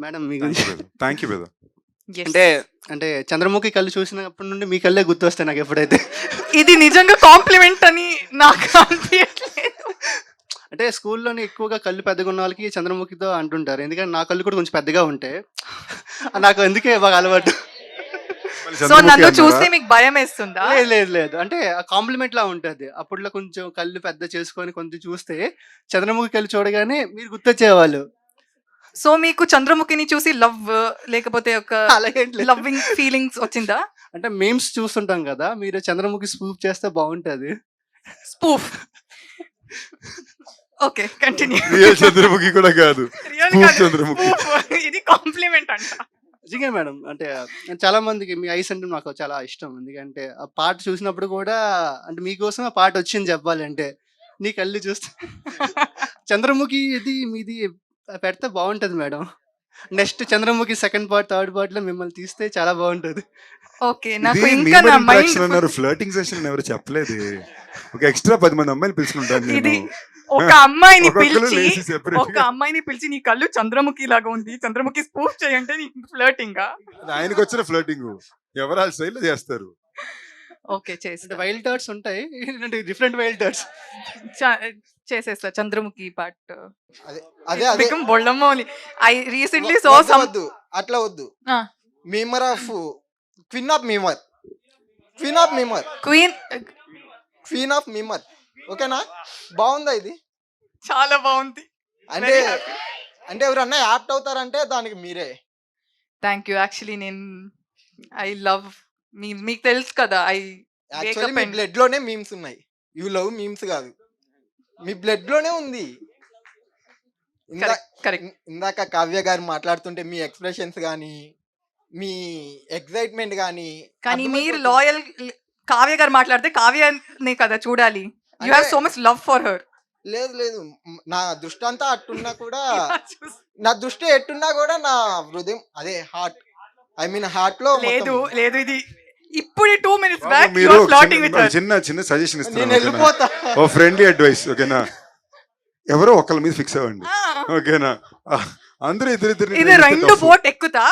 Madam మీ గురించి thank you brother. Yes. అంటే అంటే చంద్రముఖి కళ్ళు చూసినప్పటి నుండి మీ కళ్ళే గుర్తొస్తాయి నాకు ఎప్పుడైతే. ఇది నిజంగా కాంప్లిమెంట్ అని నాకు అనిపించట్లేదు. అంటే స్కూల్లోనే ఎక్కువగా కళ్ళు పెద్దగా ఉన్న వాళ్ళకి చంద్రముఖితో అంటుంటారు. ఎందుకంటే నా కళ్ళు కూడా కొంచెం పెద్దగా ఉంటాయి. నాకు అందుకే బాగా అలవాటు. మళ్ళీ సో చంద్రముఖి నన్ను అన్నారా? చూస్తే మీకు భయం వేస్తుందా? లేదు లేదు లేదు అంటే కాంప్లిమెంట్ లా ఉంటుంది. అప్పట్లో కొంచెం కళ్ళు పెద్ద చేసుకొని కొంచెం చూస్తే చంద్రముఖి కళ్ళు చూడగానే మీరు గుర్తొచ్చేవాళ్ళు. సో మీకు చంద్రముఖిని చూసి లవ్ లేకపోతే ఒక అలాగేం లేదు. లవ్వింగ్ ఫీలింగ్స్ వచ్చిందా? అంటే మేమ్స్ చూస్తుంటాం కదా, మీరు చంద్రముఖి స్పూఫ్ చేస్తే బాగుంటది. Spoof. Okay, continue. Real Chandramukhi కూడా కాదు, Spoof చంద్రముఖి. ఇది కాంప్లిమెంట్ అంట. నిజంగా మేడం. అంటే చాలా మందికి మీ ఐస్ అంటే నాకు చాలా ఇష్టం. ఎందుకంటే ఆ పాట చూసినప్పుడు కూడా అంటే మీకోసం ఆ పాట వచ్చింది చెప్పాలి అంటే. నీ కళ్ళు చూస్తే చంద్రముఖి ఇది మీది పెడితే బాగుంటది madam. Next Chandramukhi second part third part లో మిమ్మల్ని తీస్తే చాలా బాగుంటది. ఓకే, నాకు ఇది ఇంకా మీమర్ నా ఇంటరాక్షన్ మైండ్ అన్నారు, ఫ్లర్టింగ్ సెషన్ ఎవరు చెప్పలేదు. ఒక ఎక్స్ట్రా 10 మంది అమ్మాయిలు పిలుచుకుంటాను ఇది నేను. ఒక అమ్మాయిని ఒక్కొక్కరు పిలిచి లేచి separate ఒక గా. అమ్మాయిని పిలిచి నీ కళ్ళు చంద్రముఖి లాగా ఉంది, చంద్రముఖి స్పూఫ్ చేయంటే నీ ఫ్లర్టింగ్. అది ఆయనకు వచ్చిన ఫ్లర్టింగ్ ఎవరు ఆ స్టైల్లో చేస్తారు. ఓకే, అంటే చేస్తా. వైల్డ్ థాట్స్ ఉంటాయి, అంటే డిఫరెంట్ వైల్డ్ థాట్స్. చేసేస్తా చంద్రముఖి పార్ట్. అదే అదే అదే become Bollamma only. I recently so వద్దు, సమ్ వద్దు అట్లా వద్దు. Memer of queen of memer, queen of memer, queen. Queen of memer. ఓకేనా? బాగుందా ఇది? చాలా బాగుంది. అంటే అంటే ఎవరన్నా యాప్ట్ అవుతారంటే దానికి మీరే. Thank you. యాక్చువల్లీ నేను ఐ లవ్ మీకు తెలుసు కదా, I actually Wake me up and- blood లోనే మీమ్స్ ఉన్నాయి. యూ లవ్ మీమ్స్ కాదు, మీ బ్లడ్ లోనే ఉంది. కరెక్ట్. ఇందాక కావ్య గారు మాట్లాడుతుంటే మీ ఎక్స్ప్రెషన్స్ కానీ మీ ఎక్సైట్మెంట్ కానీ కానీ మీరు లాయల్. కావ్య గారు మాట్లాడితే కావ్యనే కదా చూడాలి. You have so much love for her. లేదు లేదు, నా దృష్టి అంతా అట్టున్నా కూడా, నా దృష్టి ఎట్టున్నా కూడా నా హృదయం అదే హార్ట్, ఐ మీన్ హార్ట్ లో లేదు లేదు, ఇది ఇప్పుడు 2 minutes బాబు, బ్యాక్ యు మీరు ఆర్ ఫ్లర్టింగ్ విత్ హర్. చిన్న చిన్న సజెషన్ నేను ఇస్తున్నాను, ఓకేనా? వెళ్ళిపోతా. ఓ ఫ్రెండ్లీ అడ్వైస్, ఓకేనా? ఎవరో ఒకళ్ళ మీద ఫిక్స్ అవ్వండి, ఓకేనా? అందరూ ఇద్దరిద్దరు ఇది రెండు బోట్ ఎక్కుతా,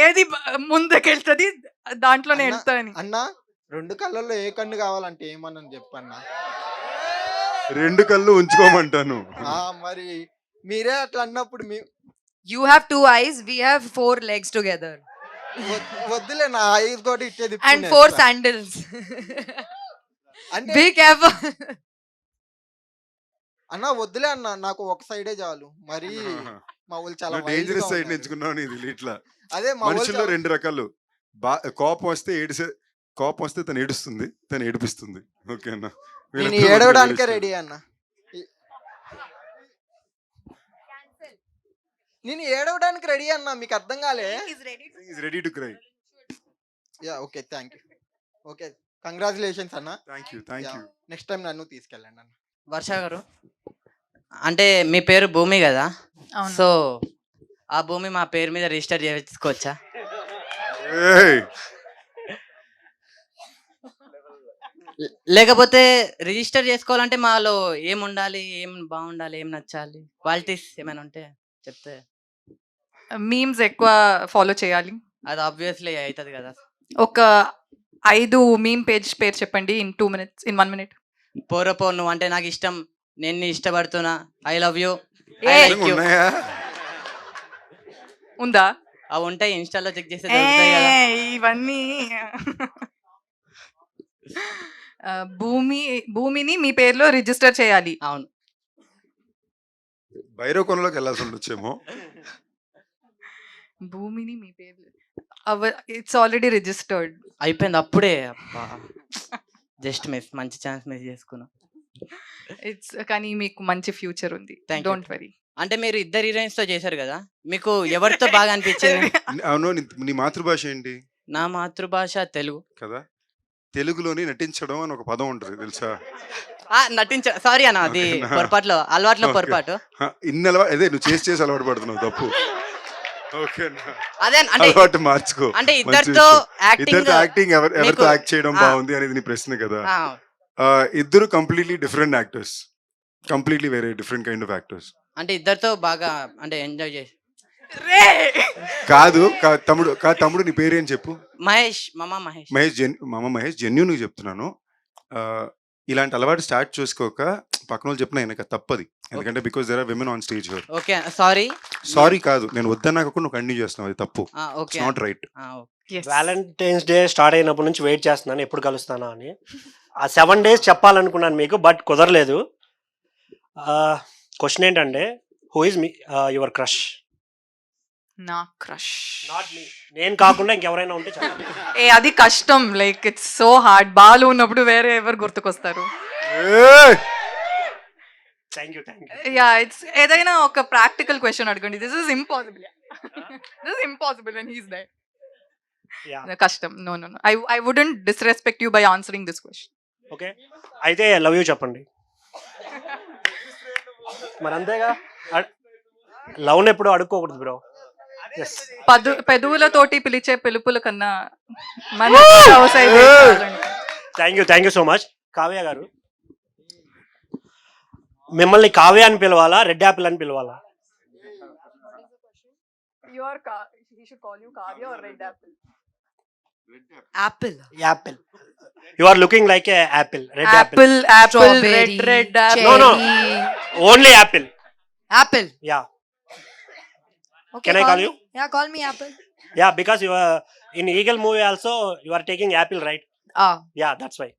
ఏది ముందుకెళ్తది దాంట్లోనే అన్న- వెళ్తాని. అన్నా 2 కళ్ళల్లో ఏ కన్ను కావాలంటే ఏమన్నా చెప్పన్నా. 2 కళ్ళు ఉంచుకోమంటాను. మరి మీరే అట్లా అన్నప్పుడు You have 2 eyes, we have 4 legs together. వద్దులే, నా ఐదు కూడా ఇచ్చేది And 4 sandals. అంటే Be careful. అన్న వద్దులే అన్న, నాకు ఒక సైడే చాలు. మరి మా వాళ్ళు చాలా wild గా డేంజరస్ సైడ్ ఉన్నారు. ఎంచుకున్నాను ఇది ఇట్లా. అదే మా వాళ్ళు మనుషుల్లో చాలా- 2 రకాలు. కోపం వస్తే తను ఏడుస్తుంది, తను ఏడిపిస్తుంది, ఓకేనా? నేను వీళ్ళిద్దరూ ఏడవడానికే ఏడుస్తారు. రెడీ అన్న. నేను ఏడవడానికి రెడీ అన్న, మీకు అర్థం కాలే? He's ready to. He is ready to cry. Yeah okay, thank you. Okay, congratulations అన్న. Thank you, thank you. Next time నన్ను తీసుకెళ్ళండి అన్న. వర్ష గారు, అంటే మీ పేరు భూమి కదా, అవును. సో ఆ భూమి మా పేరు మీద రిజిస్టర్ చేసుకోవచ్చా? Hey, లేకపోతే రిజిస్టర్ చేసుకోవాలంటే మాలో ఏం ఉండాలి, ఏం బాగుండాలి, ఏం నచ్చాలి, క్వాలిటీస్ ఏమైనా ఉంటే చెప్తే. మీమ్స్ ఎక్కువ ఫాలో చేయాలి. అది ఆబ్వియస్లీ అవుతుంది కదా. ఒక 5 మీమ్ పేరు చెప్పండి ఇన్ 2 minutes, ఇన్ 1 minute. పోరపో నువ్వు అంటే నాకు ఇష్టం, నేను నీ ఇష్టపడుతున్నా, ఐ లవ్ యూ, నిజంగా ఉన్నాయా? ఉందా? అవి ఉంటాయి, ఇన్స్టాలో చెక్ చేస్తే దొరుకుతాయి కదా. ఇవన్నీ భూమిని మీ పేరులో రిజిస్టర్ చేయాలి. అవును. భైరవకొండలోకి వెళ్ళాల్సి ఉండొచ్చేమో. భూమిని మీ పేరు ఇట్స్ ఆల్రెడీ రిజిస్టర్డ్. అయిపోయింది అప్పుడే. జస్ట్ మిస్, మంచి ఛాన్స్ మిస్ చేసుకున్నా. ఇట్స్ కానీ మీకు మంచి ఫ్యూచర్ ఉంది. Thank you. Don't worry. అంటే మీరు 2 హీరోయిన్స్ తో చేశారు కదా, మీకు ఎవరితో బాగా అనిపించింది? అవును, నీ మాతృభాష ఏంటి నా మాతృభాష తెలుగు కదా? తెలుగులోని నటించడం అని ఒక పదం ఉంటుంది తెలుసా? సారీ అన్న, అది ఓకేనా? పొరపాట్లో, అలవాట్లో ఓకే. పొరపాటు. అదే నువ్వు చేసి అలవాటు పడుతున్నావు, తప్పు. ఓకేనా? అదే అంటే అలవాటు మార్చుకో. అంటే మంచి ఇద్దరితో విషయం. ఇద్దరితో యాక్టింగ్ ఎవరితో మీకు- యాక్ట్ చేయడం ఆ. బాగుంది అనేది నీ ప్రశ్న కదా? ఇద్దరు కంప్లీట్లీ డిఫరెంట్ యాక్టర్స్, కంప్లీట్లీ వేరే డిఫరెంట్ కైండ్ ఆఫ్ యాక్టర్స్. అంటే ఇద్దరితో బాగా అంటే ఎంజాయ్ చేసి రే కాదు తమ్ముడు నీ పేరేం చెప్పు. మహేష్ మామ మహేష్. మహేష్ జెన్యూన్ చెప్తున్నాను. ఆ, ఇలాంటి అలవాటు స్టార్ట్ చేసుకోక పక్కన వాళ్ళు చెప్పిన ఆయనక తప్పది. ఎందుకంటే because there are women on stage here. Okay sorry. Sorry కాదు, నేను వద్దన్నాక నువ్వు కంటిన్యూ చేస్తున్నావు, అది తప్పు. Okay not right. Valentine's Day start అయినప్పటి నుంచి వెయిట్ చేస్తున్నాను ఎప్పుడు కలుస్తానా అని. ఆ 7 days చెప్పాలనుకున్నాను మీకు, బట్ కుదరలేదు. క్వశ్చన్ ఏంటంటే, హూ ఇస్ మీ యువర్ క్రష్? నా క్రష్ నాట్ మీ, నేను కాకుండా ఇంకెవరైనా ఉంటే చెప్పండి. ఏ అది కష్టం, like it's so hard. Balu ఉన్నప్పుడు వేరే ఎవరు గుర్తుకొస్తారు? Thank you. యా, ఇట్స్ ఏదైనా ఒక ప్రాక్టికల్ క్వశ్చన్ అడగండి. This is impossible. This is impossible and he's there. కష్టం. No no no, I wouldn't disrespect you by answering this question. Okay, అయితే love you చెప్పండి. మరి అంతేగా, లవ్ని ఎప్పుడు అడుక్కోకూడదు బ్రో. పెదవులతోటి పిలిచే పిలుపుల కన్నా మన thank you so much. Kavya garu, మిమ్మల్ని కావ్య అని పిలవాలా, రెడ్ యాపిల్ అని పిలవాలా? Apple. Apple. You are looking like a apple. Red apple. Strawberry. Red No, no. cherry. Only apple. Apple. Yeah. Okay, Can I call you? Yeah, call me Apple. Yeah, because you are in Eagle movie also you are taking apple, right? Ah, yeah, that's why.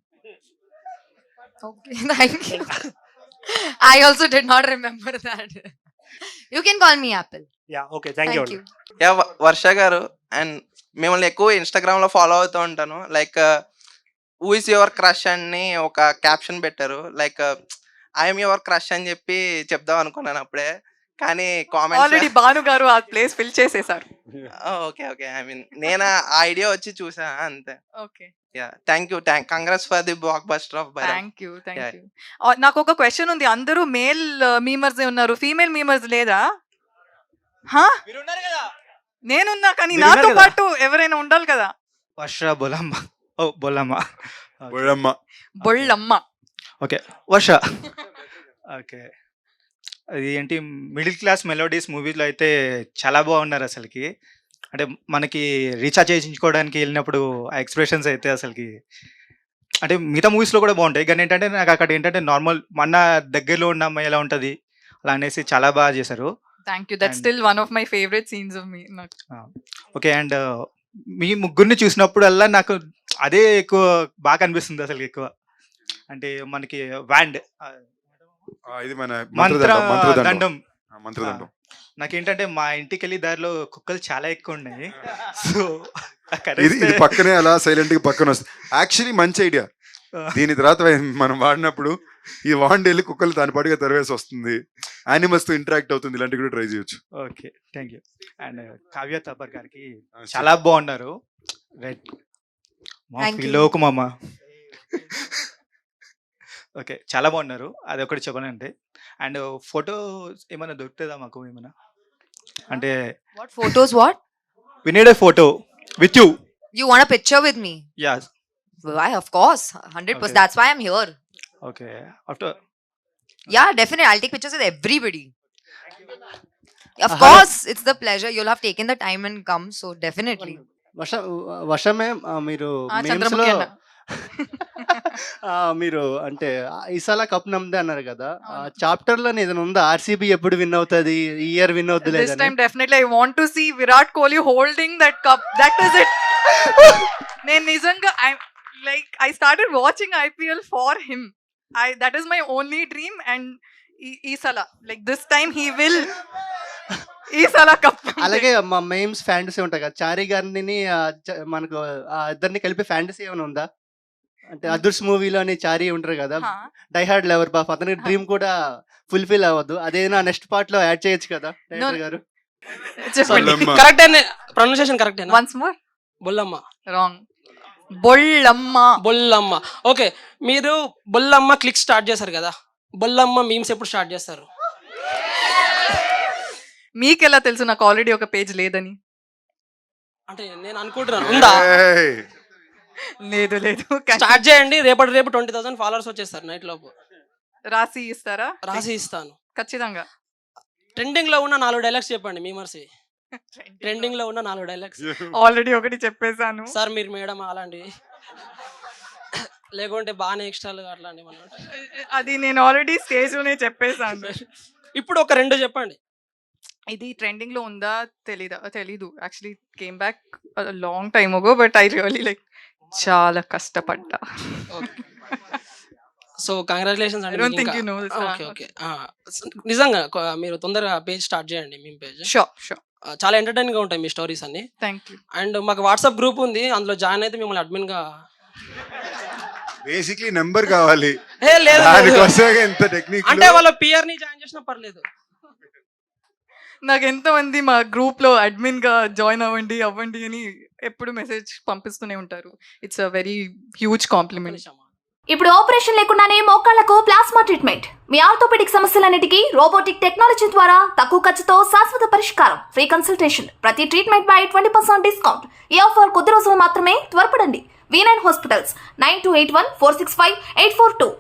okay. Thank you. I also did not remember that. You can call me Apple. Yeah, okay, thank you. Thank you. Yeah Varsha గారు, and మిమ్మల్ని ఎక్కువ Instagram లో follow అవుతూ ఉంటాను. Like who is your crush అని ఒక caption పెట్టారు. Like I'm your crush అని చెప్పి చెప్దాం అనుకున్నాను అప్పుడే, కానీ ఆల్రెడీ కామెంట్స్ భాను గారు ఆ ప్లేస్ ఫిల్ చేసేసారు. ఓకే ఓకే, ఐ మీన్ నేను ఆ ఐడియా వచ్చి చూసా అంతే. Okay, yeah, thank you. Congrats for the block buster of Bairam. Thank you. Yeah. నాకు ఒక క్వశ్చన్ ఉంది. అందరూ మేల్ మీమర్స్ ఉన్నారు, ఫీమేల్ మీమర్స్ లేదా? హా, నేనున్నా, కానీ నాతో పాటు ఎవరైనా ఉండాలి కదా. వర్ష బొలమ్మ. ఓ బొలమ్మ. బొళ్ళమ్మ. ఓకే వర్ష. ఓకే, అది ఏంటి, మిడిల్ క్లాస్ మెలోడీస్ మూవీలో అయితే చాలా బాగున్నారు అసలుకి. అంటే మనకి రీఛార్జ్ చేయించుకోవడానికి వెళ్ళినప్పుడు ఆ ఎక్స్ప్రెషన్స్ అయితే అసలుకి, అంటే మిగతా మూవీస్లో కూడా బాగుంటాయి, కానీ ఏంటంటే నాకు అక్కడ ఏంటంటే నార్మల్ మన దగ్గరలో ఉన్న అమ్మాయి ఎలా ఉంటుంది అలా అనేసి చాలా బాగా చేశారు. Thank you. That's still one of my favourite scenes of me. Okay, and మీ ముగ్గురిని చూసినప్పుడల్లా నాకు అదే ఎక్కువ బాగా అనిపిస్తుంది అసలు ఎక్కువ. అంటే మనకి వ్యాండ్ ఇది మన దండం. మంత్రదండం. నాకేంటంటే మా ఇంటికి వెళ్ళి దారిలో కుక్కలు చాలా ఎక్కువ ఉన్నాయి. సో ఇది పక్కనే అలా సైలెంట్ గా పక్కన వస్తుంది. యాక్చువల్లీ మంచి ఐడియా. దీని తర్వాత మనం వాడినప్పుడు ఈ వాండ్ వెళ్ళి కుక్కలు దాని పాటుగా తరివేసి వస్తుంది, యానిమల్స్ తో ఇంటరాక్ట్ అవుతుంది. ఇలాంటివి కూడా ట్రై చేయొచ్చు. Okay, thank you. And Kavya Thapar గారికి చాలా బాగున్నారు. Right, Thank you. లోకు మామ. ఓకే, చాలా బాగున్నారు. అది ఒకటి చెప్పనంటే. అండ్ ఫోటో ఏమైనా దొరుకుతుందా మాకు ఏమైనా? అంటే What photos? What? We need a photo with you. You want a picture with me? Yeah. Why? Of course, 100%. Okay. That's why I'm here. Okay, after Yeah, definitely. I'll take pictures with everybody. Of course, it's the pleasure. You'll have taken the time and come, so definitely. వర్షమే మీరు memes లో చంద్రముఖి అన్న. మీరు అంటే Esala cup నమ్మదే అన్నారు కదా, అవును. Chapter లో ఏదైనా ఉందా ఆర్సీబీ ఎప్పుడు విన్ అవుతుంది, ఈ ఇయర్ విన్ అవుతుంది This time definitely I want to see Virat Kohli holding that cup. That is it. నేను నిజంగా I started watching IPL for him. That is my only dream, and ఈసాల like this time he will ఈసాల cup. అలాగే మా మెయిమ్స్ fantasy ఉంటాయి కదా, చారీ గారిని మనకు ఇద్దరిని కలిపి ఫ్యాంటసీ ఏమైనా ఉందా? అంటే అదృష్ మూవీలోని చారీ ఉంటారు కదా, డైహార్డ్ లవర్ బాఫ్, అతని డ్రీమ్ కూడా ఫుల్ఫిల్ అవ్వదు, అదేనా నెక్స్ట్ పార్ట్ లో యాడ్ చేయొచ్చు కదా డైరెక్టర్ గారు? Bollamma. Correct pronunciation correct Once more. Bollamma. Wrong. Bollamma. Bollamma. Okay, మీరు బొల్లమ్మ క్లిక్ స్టార్ట్ చేశారు కదా, బొల్లమ్మ మీమ్స్ ఎప్పుడు స్టార్ట్ చేస్తారు? మీకెలా తెలుసు నాకు ఆల్రెడీ ఒక పేజ్ లేదని? అంటే నేను అనుకుంటున్నాను ఉందా. ఏయ్! లేదు లేదు. స్టార్ట్ చేయండి, రేపు 20,000 ఫాలోవర్స్ వచ్చేస్తారు నైట్ లోపు. రాసి ఇస్తారా? రాసి ఇస్తాను ఖచ్చితంగా. ట్రెండింగ్ లో ఉన్న 4 డైలాగ్స్ చెప్పండి మీమర్స్. ట్రెండింగ్ లో ఉన్న 4 డైలాగ్స్. ఆల్రెడీ ఒకటి చెప్పేశాను. సార్ మీరు మేడం అలాంటివి లేకుంటే బాగానే ఎక్స్ట్రాలు అట్లాంటివి మనం. అది నేను ఆల్రెడీ స్టేజ్ లోనే చెప్పేశాను. ఇప్పుడు ఒక 2 చెప్పండి. ఇది ట్రెండింగ్ లో ఉందా తెలీదు. Actually came back long time అగో, బట్ ఐ రియల్లీ లైక్ చాలా కష్టపడ్డా. So congratulations I don't think you know this. Okay okay. నిజంగా మీరు తొందరగా పేజ్ స్టార్ట్ చేయండి, మీ పేజ్. షూర్. చాలా ఎంటర్టైనింగ్ గా ఉంటాయి మీ స్టోరీస్ అన్ని. Thank you. అండ్ మాకు వాట్సాప్ గ్రూప్ ఉంది, అందులో జాయిన్ అయితే మిమ్మల్ని అడ్మిన్ గా. బేసిక్లీ నెంబర్ కావాలి, లేదు దానికోసమే ఎంత టెక్నిక్. అంటే వాళ్ళ పిఆర్ ని జాయిన్ చేసినా పర్లేదు. నాకు ఎంతమంది మా గ్రూప్ లో అడ్మిన్ గా జాయిన్ అవ్వండి అని ఎప్పుడు మెసేజ్ పంపిస్తూనే ఉంటారు. It's a very huge compliment. ఇప్పుడు ఆపరేషన్ లేకుండానే మోకాళ్లకు ప్లాస్మా ట్రీట్మెంట్. మీ ఆర్థోపెడిక్ సమస్యలన్నిటికీ రోబోటిక్ టెక్నాలజీ ద్వారా తక్కువ ఖర్చుతో శాశ్వత పరిష్కారం. Free consultation. ప్రతి ట్రీట్మెంట్ పై 20% డిస్కౌంట్. ఈ ఆఫర్ కొద్ది రోజులు మాత్రమే. త్వరపడండి. V9 hospitals 9281465842.